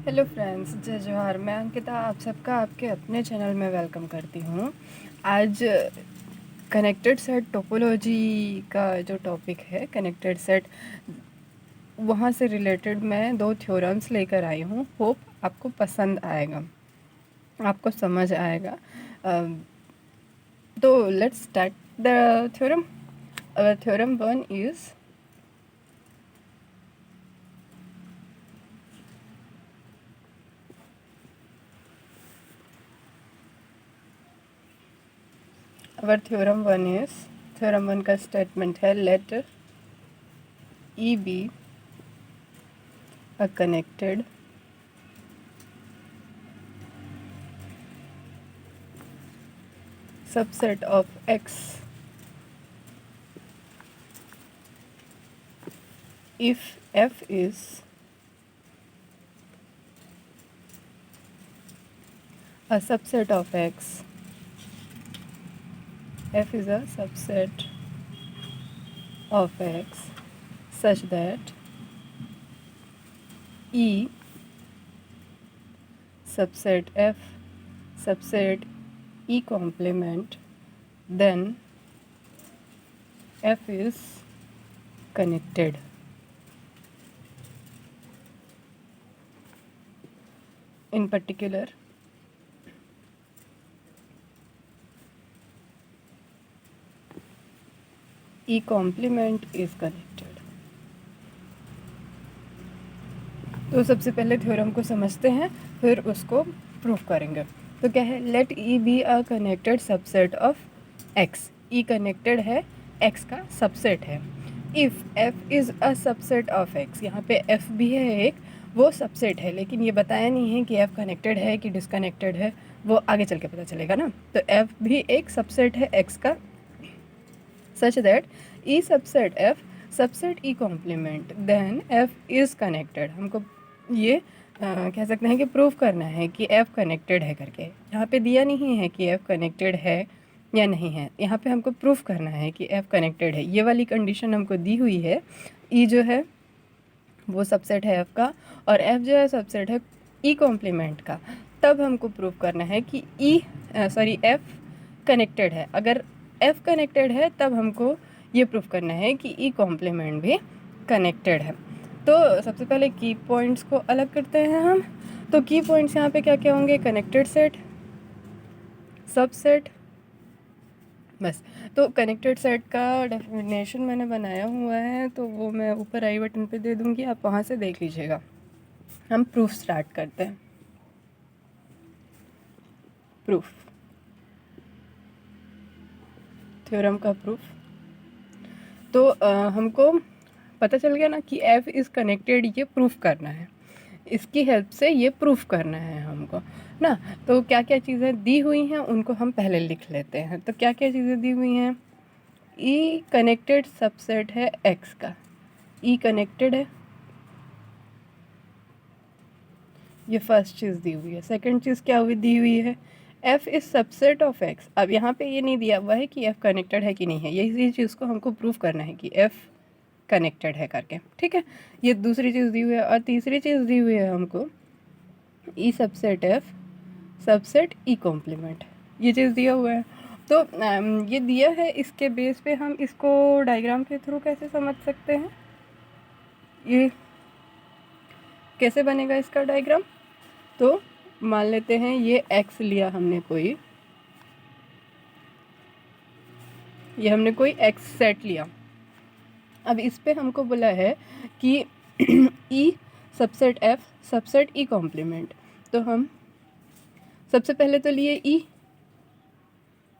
Hello friends, जय जोहार। मैं अंकिता आप सबका आपके अपने चैनल में वेलकम करती हूँ। आज कनेक्टेड सेट टोपोलॉजी का जो टॉपिक है, कनेक्टेड सेट, वहाँ से रिलेटेड मैं 2 थ्योरम्स लेकर आई हूँ। होप आपको पसंद आएगा, आपको समझ आएगा। तो let's start the theorem. Theorem 1 is theorem 1 का स्टेटमेंट है, late E be a connected subset of X if F is a subset of X. F is a subset of X such that E subset F subset E complement, then F is connected. In particular, E complement is connected. तो सबसे पहले theorem को समझते हैं, फिर उसको prove करेंगे। तो क्या है, late E be a connected subset of x. E connected है, एक्स का सबसेट है। If F is a subset of x, यहाँ पे एफ भी है एक, वो सबसेट है, लेकिन ये बताया नहीं है कि एफ कनेक्टेड है कि डिसकनेक्टेड है, वो आगे चल के पता चलेगा ना। तो एफ भी एक सबसेट है एक्स का, such that E subset F subset E complement, then F is connected। हमको ये कह सकते हैं कि प्रूव करना है कि F कनेक्टेड है करके। यहाँ पे दिया नहीं है कि F कनेक्टेड है या नहीं है, यहाँ पे हमको प्रूव करना है कि F कनेक्टेड है। ये वाली कंडीशन हमको दी हुई है। E जो है वो सबसेट है F का, और F जो है सबसेट है E कॉम्प्लीमेंट का। तब हमको प्रूव करना है कि F कनेक्टेड है। अगर F कनेक्टेड है तब हमको ये प्रूफ करना है कि E कॉम्प्लीमेंट भी कनेक्टेड है। तो सबसे पहले की पॉइंट्स को अलग करते हैं हम। तो की पॉइंट्स यहाँ पे क्या क्या होंगे, कनेक्टेड सेट, सबसेट, बस। तो कनेक्टेड सेट का डेफिनेशन मैंने बनाया हुआ है, तो वो मैं ऊपर आई बटन पे दे दूँगी, आप वहाँ से देख लीजिएगा। हम प्रूफ स्टार्ट करते हैं। प्रूफ, थ्योरम का प्रूफ। तो हमको पता चल गया ना कि F इज़ कनेक्टेड, ये प्रूफ करना है। इसकी हेल्प से ये प्रूफ करना है हमको ना। तो क्या क्या चीज़ें दी हुई हैं उनको हम पहले लिख लेते हैं। तो क्या क्या चीज़ें दी हुई हैं, E कनेक्टेड सबसेट है X का, E कनेक्टेड है, ये फर्स्ट चीज़ दी हुई है। सेकंड चीज़ क्या हुई दी हुई है, F is subset of X। अब यहाँ पे ये नहीं दिया हुआ है कि F कनेक्टेड है कि नहीं है, यही चीज़ को हमको प्रूफ करना है कि F कनेक्टेड है करके, ठीक है। ये दूसरी चीज़ दी हुई है। और तीसरी चीज़ दी हुई है हमको E subset F subset E complement, ये चीज़ दिया हुआ है। तो ये दिया है, इसके बेस पे हम इसको डायग्राम के थ्रू कैसे समझ सकते हैं, ये कैसे बनेगा इसका डायग्राम। तो मान लेते हैं ये X लिया हमने कोई, ये हमने कोई X सेट लिया। अब इस पे हमको बोला है कि E subset F subset E complement. तो हम सबसे पहले तो लिए E,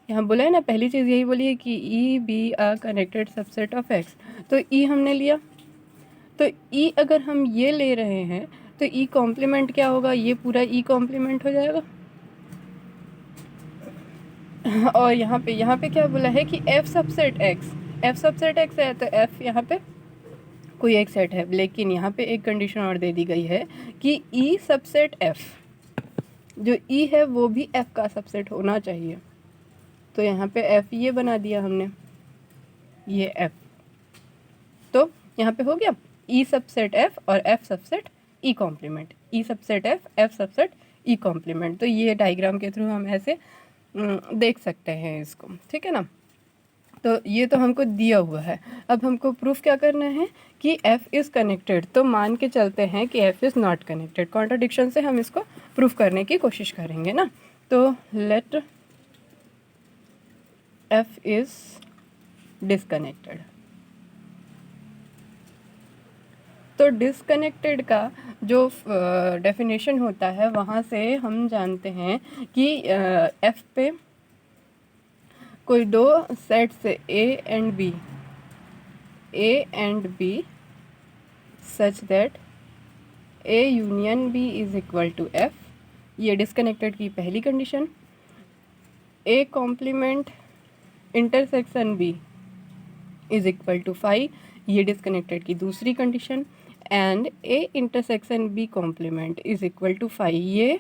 यहाँ बोला है ना, पहली चीज़ यही बोली है कि E be a connected subset of X। तो E हमने लिया। तो E अगर हम ये ले रहे हैं तो E कॉम्प्लीमेंट क्या होगा, ये पूरा E कॉम्प्लीमेंट हो जाएगा। और यहाँ पे क्या बोला है कि F सबसेट X है, तो F यहाँ पे कोई एक सेट है, लेकिन यहाँ पे एक कंडीशन और दे दी गई है कि E सबसेट F, जो E है वो भी F का सबसेट होना चाहिए। तो यहाँ पे F ये बना दिया हमने, ये F। तो यहाँ पे हो गया E सबसेट F और F सबसेट E कॉम्प्लीमेंट। ई subset F subset E complement. तो ये डायग्राम के थ्रू हम ऐसे देख सकते हैं इसको, ठीक है ना। तो ये तो हमको दिया हुआ है। अब हमको प्रूफ क्या करना है कि f इज़ कनेक्टेड। तो मान के चलते हैं कि f is not connected. Contradiction से हम इसको प्रूफ करने की कोशिश करेंगे ना। तो लेट f इज़ डिसकनेक्टेड। तो डिसकनेक्टेड का जो डेफिनेशन होता है वहाँ से हम जानते हैं कि f पे कोई दो सेट से A and B such that A union B is equal to F, ये डिसकनेक्टेड की पहली condition. A complement intersection B is equal to 5, ये डिसकनेक्टेड की दूसरी condition. And A intersection B complement is equal to 5, ये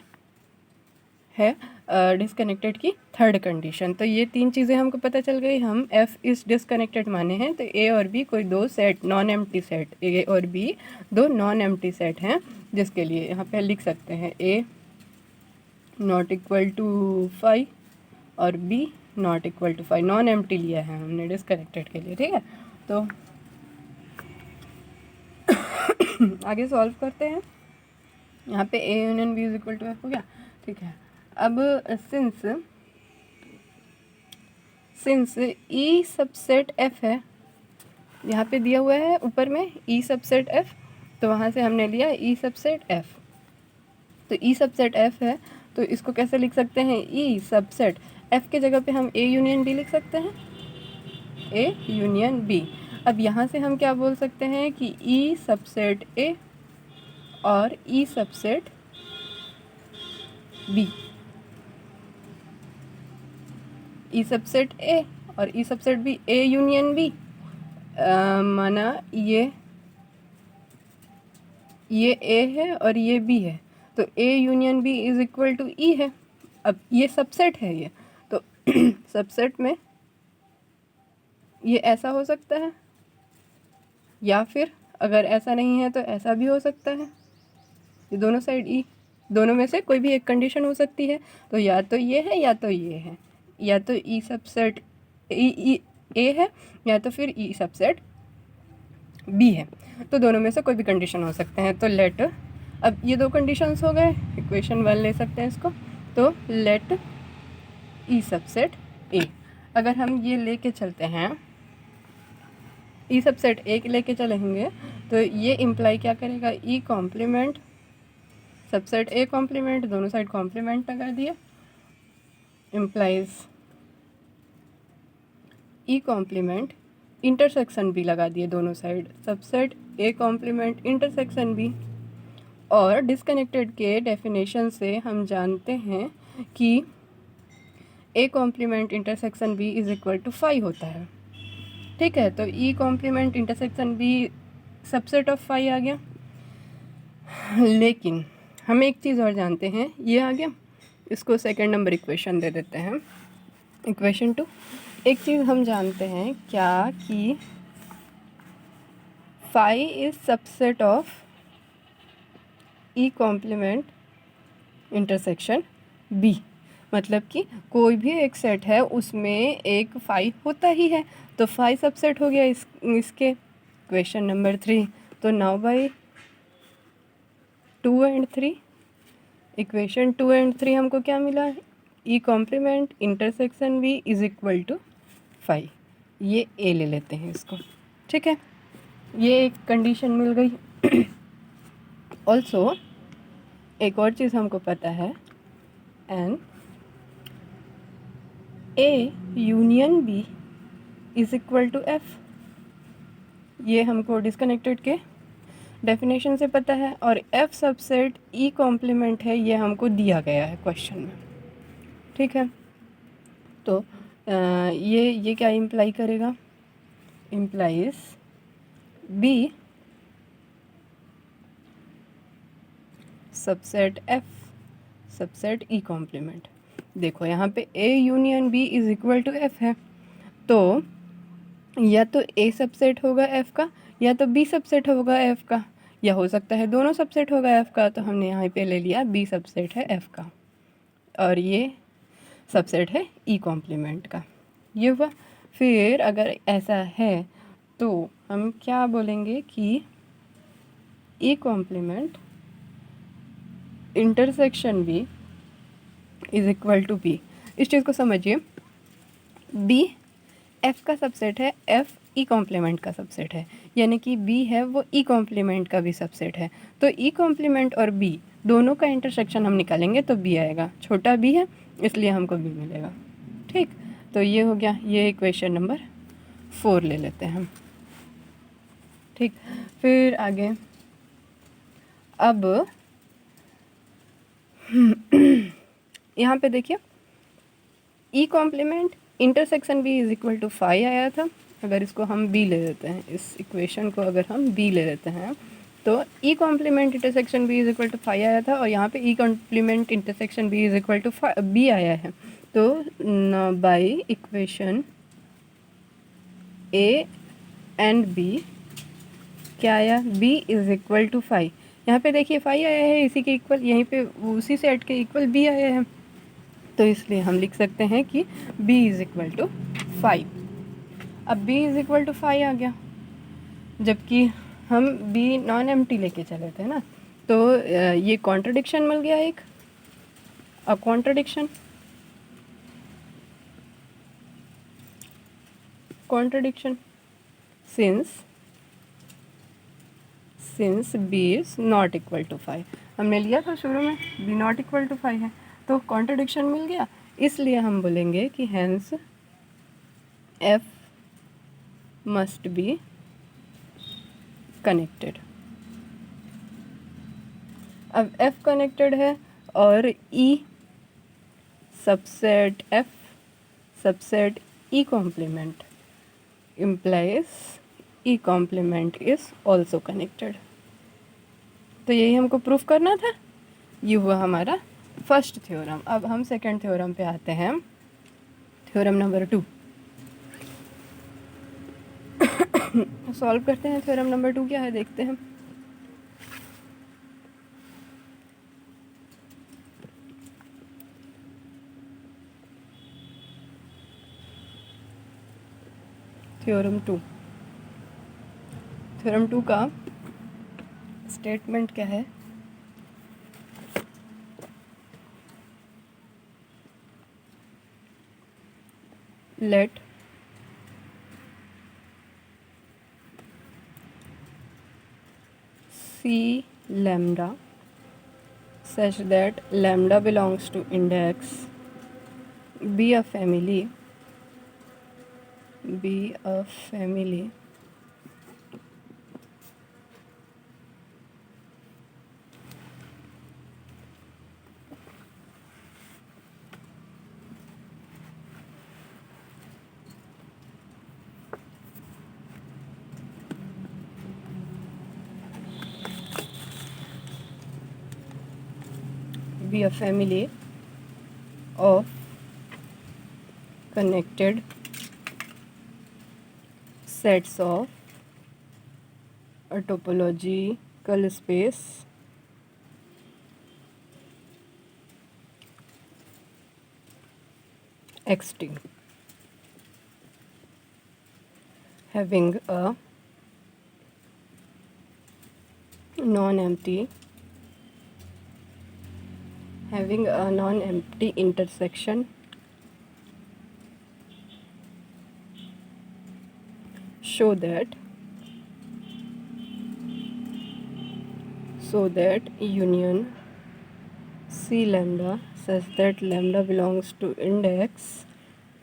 है disconnected की third condition. तो ये तीन चीज़ें हमको पता चल गई। हम F इस डिसकनेक्टेड माने हैं तो A और B कोई दो set non empty set, A और B दो नॉन एम्प्टी सेट हैं, जिसके लिए यहाँ पे लिख सकते हैं A नॉट इक्वल टू 5 और B not equal to 5। Non empty लिया है हमने डिसकनेक्टेड के लिए, ठीक है। तो आगे सॉल्व करते हैं। यहाँ पे A union B is equal to F हो गया, ठीक है। अब सिंस E सबसेट F है, यहाँ पे दिया हुआ है ऊपर में E सबसेट F, तो वहाँ से हमने लिया E सबसेट F। तो E सबसेट F है तो इसको कैसे लिख सकते हैं, E सबसेट F के जगह पे हम A यूनियन B लिख सकते हैं, A यूनियन B। अब यहाँ से हम क्या बोल सकते हैं कि E सबसेट A और E subset B, E subset A और E subset B, A union B माना ये ए है और ये बी है, तो A union B is equal to E है। अब ये सबसेट है ये, तो सबसेट में ये ऐसा हो सकता है, या फिर अगर ऐसा नहीं है तो ऐसा भी हो सकता है। ये दोनों साइड ई, दोनों में से कोई भी एक कंडीशन हो सकती है। तो या तो ये है या तो ये है, या तो ई सबसेट ई ए है या तो फिर ई सबसेट बी है। तो दोनों में से कोई भी कंडीशन हो सकते हैं। तो लेट, अब ये दो कंडीशंस हो गए, इक्वेशन 1 ले सकते हैं इसको। तो लेट ई सबसेट ए, अगर हम ये लेके चलते हैं ई सबसेट ए लेके चलेंगे तो ये इम्प्लाई क्या करेगा, E complement subset A complement, दोनों साइड कॉम्प्लीमेंट लगा दिए, इम्प्लाइज ई कॉम्प्लीमेंट इंटरसेक्शन बी लगा दिए दोनों side, subset A complement intersection B. और डिसकनेक्टेड के डेफिनेशन से हम जानते हैं कि ए complement intersection B is equal to 5 होता है, ठीक है। तो E complement intersection B subset of 5 आ गया। लेकिन हम एक चीज़ और जानते हैं, ये आ गया, इसको सेकंड नंबर इक्वेशन दे देते हैं, इक्वेशन 2। एक चीज़ हम जानते हैं क्या कि 5 is subset of E complement intersection B, मतलब कि कोई भी एक सेट है उसमें एक 5 होता ही है, तो 5 सबसेट हो गया इसके। क्वेश्चन नंबर 3, तो now by 2 and 3, equation 2 and 3 हमको क्या मिला, E complement intersection B is equal to 5। ये ए ले लेते हैं इसको, ठीक है। ये एक कंडीशन मिल गई। ऑल्सो एक और चीज़ हमको पता है, and A union B is equal to F, ये हमको डिसकनेक्टेड के डेफिनेशन से पता है। और एफ सबसेट ई कॉम्प्लीमेंट है, ये हमको दिया गया है क्वेश्चन में, ठीक है। तो ये क्या इम्प्लाई करेगा, implies B subset F subset E complement. देखो यहाँ पे A union B is equal to F है, तो या तो ए सबसेट होगा एफ का या तो बी सबसेट होगा एफ का, या हो सकता है दोनों सबसेट होगा एफ़ का, तो हमने यहाँ पे ले लिया बी सबसेट है एफ़ का और ये सबसेट है ई कॉम्प्लीमेंट का। ये हुआ। फिर अगर ऐसा है तो हम क्या बोलेंगे कि E complement intersection B is equal to B. इस चीज़ को समझिए, बी एफ़ का सबसेट है, एफ़ ई कॉम्प्लीमेंट का सबसेट है, यानी कि बी है वो ई कॉम्प्लीमेंट का भी सबसेट है। तो ई कॉम्प्लीमेंट और बी दोनों का इंटरसेक्शन हम निकालेंगे तो बी आएगा, छोटा बी है इसलिए हमको बी मिलेगा। ठीक, तो ये हो गया, ये इक्वेशन नंबर 4 ले लेते हैं हम। ठीक, फिर आगे अब यहाँ पे देखिए E complement intersection B is equal to 5 आया था। अगर इसको हम बी ले लेते हैं, इस इक्वेशन को अगर हम बी ले लेते हैं तो E complement intersection B is equal to 5 आया था और यहाँ पे E complement intersection B is equal to B आया है। तो by equation A and B क्या आया, बी इज इक्वल टू 5। यहाँ पे देखिए 5 आया है, इसी के इक्वल, यहीं पे उसी सेट के इक्वल बी आया है, तो इसलिए हम लिख सकते हैं कि b इज़ इक्वल टू 5। अब b इज़ इक्वल टू 5 आ गया, जबकि हम b नॉन एम्प्टी लेके चले थे ना, तो ये कॉन्ट्रडिक्शन मिल गया एक, a contradiction since b is not equal to 5। हमने लिया था शुरू में b नॉट इक्वल टू 5 है, तो कॉन्ट्रडिक्शन मिल गया, इसलिए हम बोलेंगे कि hence f must be connected. अब f कनेक्टेड है और e subset f subset e complement implies e complement is also connected. तो यही हमको प्रूफ करना था। ये हुआ हमारा फर्स्ट थ्योरम। अब हम सेकंड थ्योरम पे आते हैं, थ्योरम नंबर 2 सॉल्व करते हैं। थ्योरम नंबर 2 क्या है देखते हैं। थ्योरम 2 का स्टेटमेंट क्या है, late C lambda such that lambda belongs to index be a family of connected sets of a topological space xt having a non-empty intersection so that union C lambda such that lambda belongs to index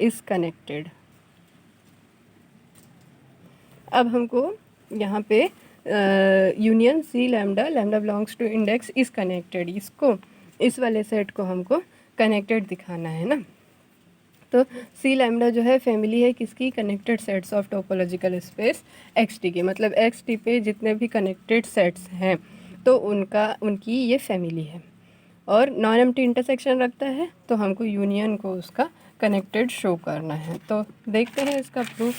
is connected। अब हमको यहाँ पे union C lambda belongs to index is connected, इसको, इस वाले set को हमको connected दिखाना है ना। तो सी लैम्डा जो है फैमिली है किसकी, connected sets of topological space XT की, मतलब एक्सटी पे जितने भी कनेक्टेड सेट्स हैं तो उनकी ये फैमिली है, और नॉन एम्प्टी इंटरसेक्शन रखता है, तो हमको यूनियन को उसका कनेक्टेड शो करना है। तो देखते हैं इसका प्रूफ।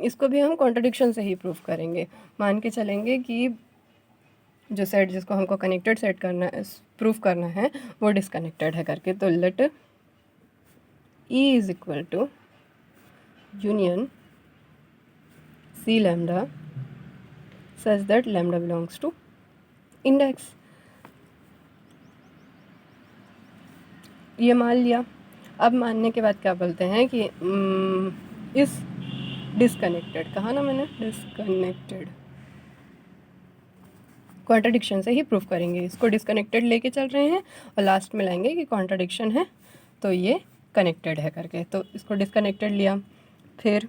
इसको भी हम कॉन्ट्रडिक्शन से ही प्रूफ करेंगे। मान के चलेंगे कि जो सेट जिसको हमको कनेक्टेड सेट करना है, प्रूफ करना है, वो डिसकनेक्टेड है करके, तो let E is equal to union C lambda such that lambda belongs to index. ये मान लिया। अब मानने के बाद क्या बोलते हैं कि इस डिसकनेक्टेड, कहा ना मैंने, डिसकनेक्टेड, कॉन्ट्रडिक्शन से ही प्रूफ करेंगे। इसको डिसकनेक्टेड लेके चल रहे हैं और लास्ट में लाएंगे कि कॉन्ट्रडिक्शन है तो ये कनेक्टेड है करके। तो इसको डिसकनेक्टेड लिया, फिर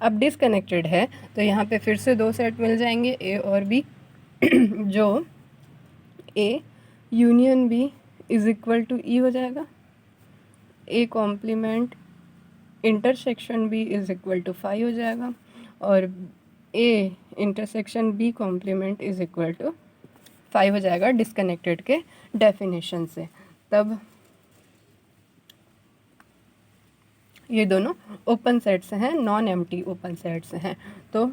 अब डिसकनेक्टेड है तो यहाँ पे फिर से दो सेट मिल जाएंगे, ए और बी, जो A union B is equal to E हो जाएगा, A complement intersection B is equal to 5 हो जाएगा, और A intersection B complement is equal to 5 हो जाएगा डिसकनेक्टेड के डेफिनेशन से। तब ये दोनों ओपन सेट्स हैं, नॉन एम्प्टी ओपन सेट्स हैं। तो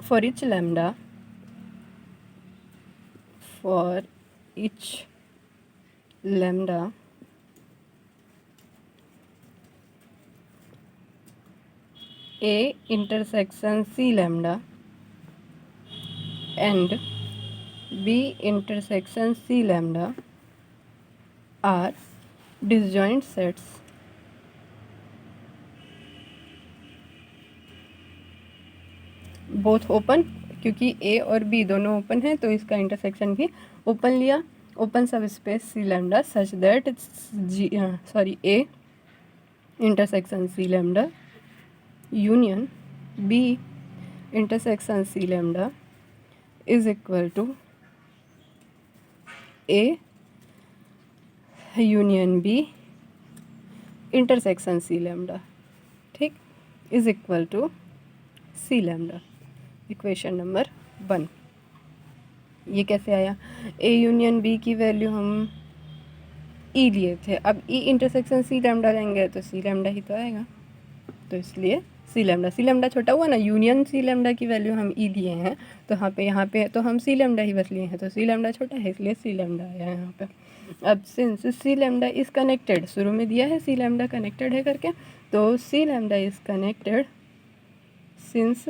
for each lambda, for each lambda A intersection C lambda and B intersection C lambda are disjoint sets both open, क्योंकि A और B दोनों ओपन हैं तो इसका इंटरसेक्शन भी ओपन लिया, ओपन सब space C lambda such that A intersection C lambda union B intersection C lambda is equal to A union B intersection C lambda, ठीक, is equal to C lambda। Equation number 1। ये कैसे आया? A union B की value हम E लिए थे, अब E intersection C lambda लेंगे तो C लैम्डा ही तो आएगा, तो इसलिए C लैम्डा छोटा हुआ ना, यूनियन C लैम्डा की वैल्यू हम E लिए हैं, तो यहाँ पे तो हम C लैम्डा ही बस लिए हैं, तो C लैम्डा छोटा है इसलिए C लैम्डा आया है यहाँ पे। अब since C lambda is connected, शुरू में दिया है C लैम्डा कनेक्टेड है करके, तो C lambda is connected, since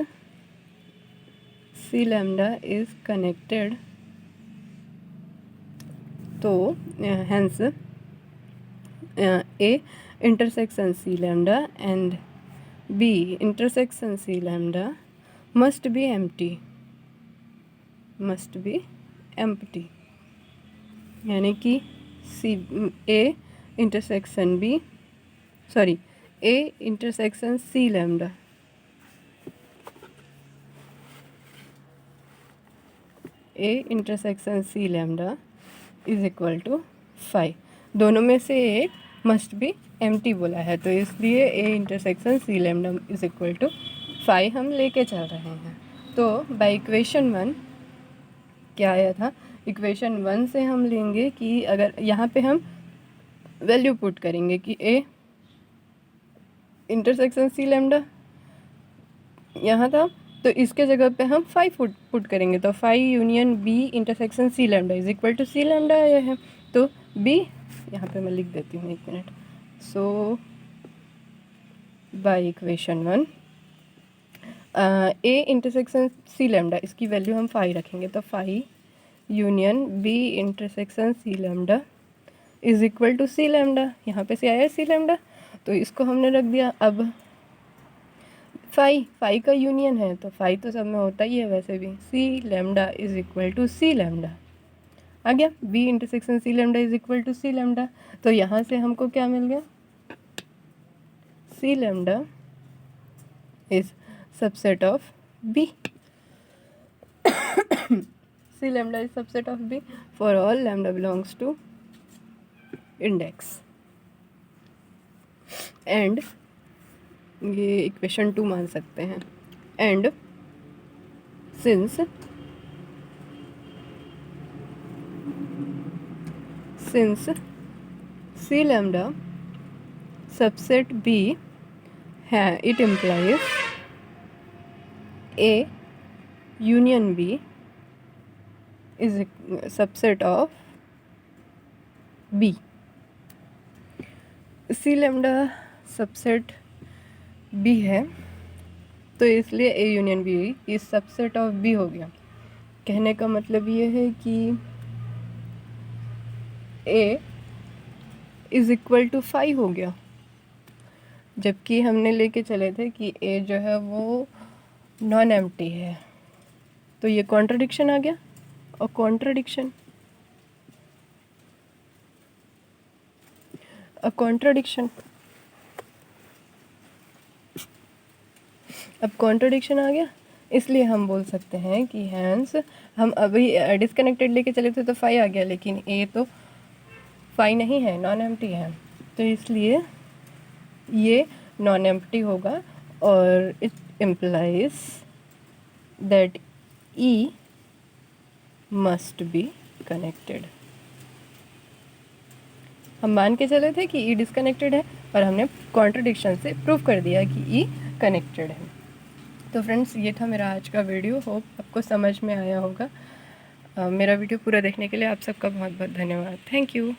C lambda is connected, तो hence A intersection C lambda and B intersection C lambda must be empty, यानी कि A intersection C lambda is equal to 5, दोनों में से एक मस्ट बी एम्प्टी बोला है, तो इसलिए A intersection C lambda is equal to 5 हम लेके चल रहे हैं। तो बाय इक्वेशन 1 क्या आया था? इक्वेशन 1 से हम लेंगे कि अगर यहाँ पे हम वैल्यू पुट करेंगे कि A इंटरसेक्शन C लैम्डा यहाँ था, तो इसके जगह पे हम 5 पुट करेंगे, तो 5 union B intersection C lambda is equal to C lambda आया है। तो B यहाँ पे मैं लिख देती हूँ, 1 minute. So by equation 1 A intersection C lambda, इसकी वैल्यू हम 5 रखेंगे, तो 5 union B intersection C lambda is equal to C lambda, यहाँ पे से आया C लैम्डा, तो इसको हमने रख दिया। अब 5 का यूनियन है, तो 5 तो सब में होता ही है वैसे भी, C lambda is equal to C lambda आ गया, B intersection C lambda is equal to C lambda. तो यहाँ से हमको क्या मिल गया? C lambda is subset of B, C lambda is subset of B for all lambda belongs to index, and ये इक्वेशन 2 मान सकते हैं। And since C lambda subset B है, it implies A union B is a subset of B. C lambda subset B है, तो इसलिए A union B इस subset of B हो गया। कहने का मतलब ये है कि A इज़ इक्वल टू 5 हो गया, जबकि हमने लेके चले थे कि A जो है वो नॉन एम्प्टी है। तो ये कॉन्ट्रडिक्शन आ गया, और कॉन्ट्रडिक्शन अब कॉन्ट्रडिक्शन आ गया, इसलिए हम बोल सकते हैं कि हैंस हम अभी डिस्कनेक्टेड लेके चले थे तो 5 आ गया, लेकिन A तो 5 नहीं है, नॉन एम्प्टी है, तो इसलिए ये नॉन एम्प्टी होगा, और it implies that E must be connected. हम मान के चले थे कि E डिस्कनेक्टेड है, और हमने कॉन्ट्रडिक्शन से प्रूव कर दिया कि E कनेक्टेड है। तो फ्रेंड्स, ये था मेरा आज का वीडियो। होप आपको समझ में आया होगा। मेरा वीडियो पूरा देखने के लिए आप सबका बहुत बहुत धन्यवाद। Thank you.